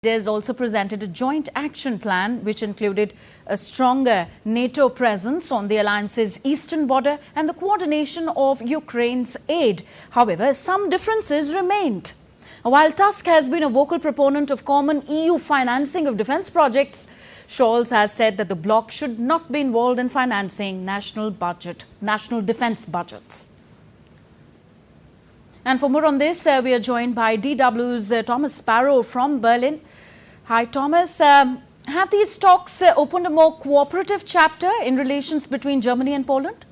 Leaders also presented a joint action plan which included a stronger NATO presence on the alliance's eastern border and the coordination of Ukraine's aid. However, some differences remained. While Tusk has been a vocal proponent of common EU financing of defence projects, Scholz has said that the bloc should not be involved in financing national defence budgets. And for more on this, we are joined by DW's Thomas Sparrow from Berlin. Hi, Thomas. Have these talks opened a more cooperative chapter in relations between Germany and Poland?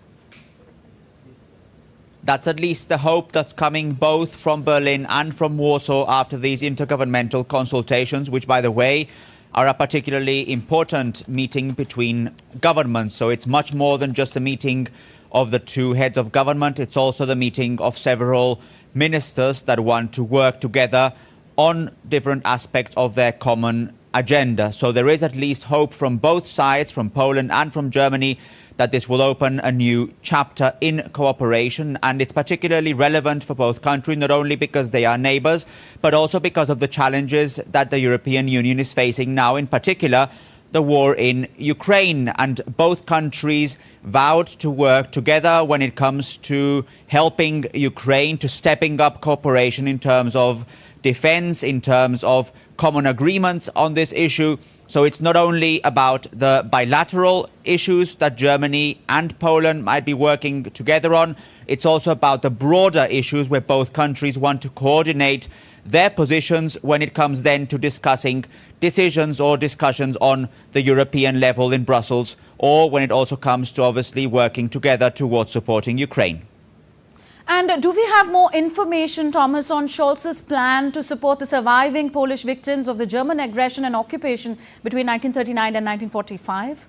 That's at least the hope that's coming both from Berlin and from Warsaw after these intergovernmental consultations, which, by the way, are a particularly important meeting between governments. So it's much more than just a meeting of the two heads of government. It's also the meeting of several ministers that want to work together on different aspects of their common agenda. So there is at least hope from both sides, from Poland and from Germany, that this will open a new chapter in cooperation. And it's particularly relevant for both countries, not only because they are neighbors, but also because of the challenges that the European Union is facing now, in particular the war in Ukraine. And both countries vowed to work together when it comes to helping Ukraine, to stepping up cooperation in terms of defense, in terms of common agreements on this issue. So it's not only about the bilateral issues that Germany and Poland might be working together on, it's also about the broader issues where both countries want to coordinate their positions when it comes then to discussing decisions or discussions on the European level in Brussels, or when it also comes to obviously working together towards supporting Ukraine. And do we have more information, Thomas, on Scholz's plan to support the surviving Polish victims of the German aggression and occupation between 1939 and 1945?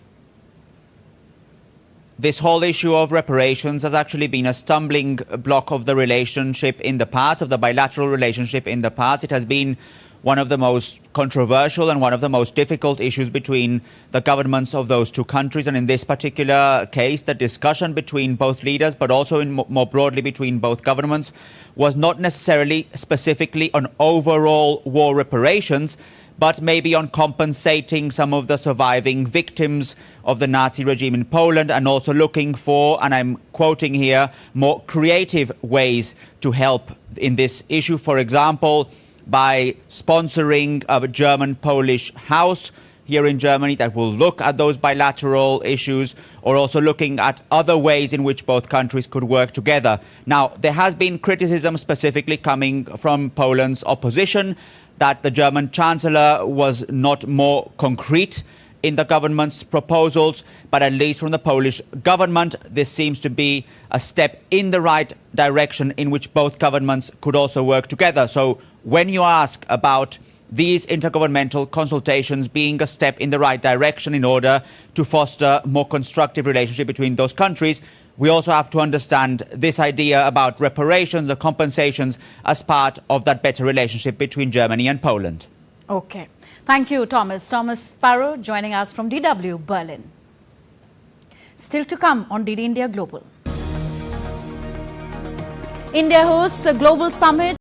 This whole issue of reparations has actually been a stumbling block of the relationship in the past, of the bilateral relationship in the past. It has been one of the most controversial and one of the most difficult issues between the governments of those two countries. And in this particular case, the discussion between both leaders, but also more broadly between both governments, was not necessarily specifically on overall war reparations, but maybe on compensating some of the surviving victims of the Nazi regime in Poland, and also looking for, and I'm quoting here, more creative ways to help in this issue. For example, by sponsoring a German-Polish house here in Germany that will look at those bilateral issues, or also looking at other ways in which both countries could work together. Now, there has been criticism specifically coming from Poland's opposition that the German Chancellor was not more concrete in the government's proposals, but at least from the Polish government, this seems to be a step in the right direction in which both governments could also work together. So when you ask about these intergovernmental consultations being a step in the right direction in order to foster more constructive relationship between those countries, we also have to understand this idea about reparations, the compensations, as part of that better relationship between Germany and Poland. Okay. Thank you, Thomas. Thomas Sparrow joining us from DW, Berlin. Still to come on DD India Global. India hosts a global summit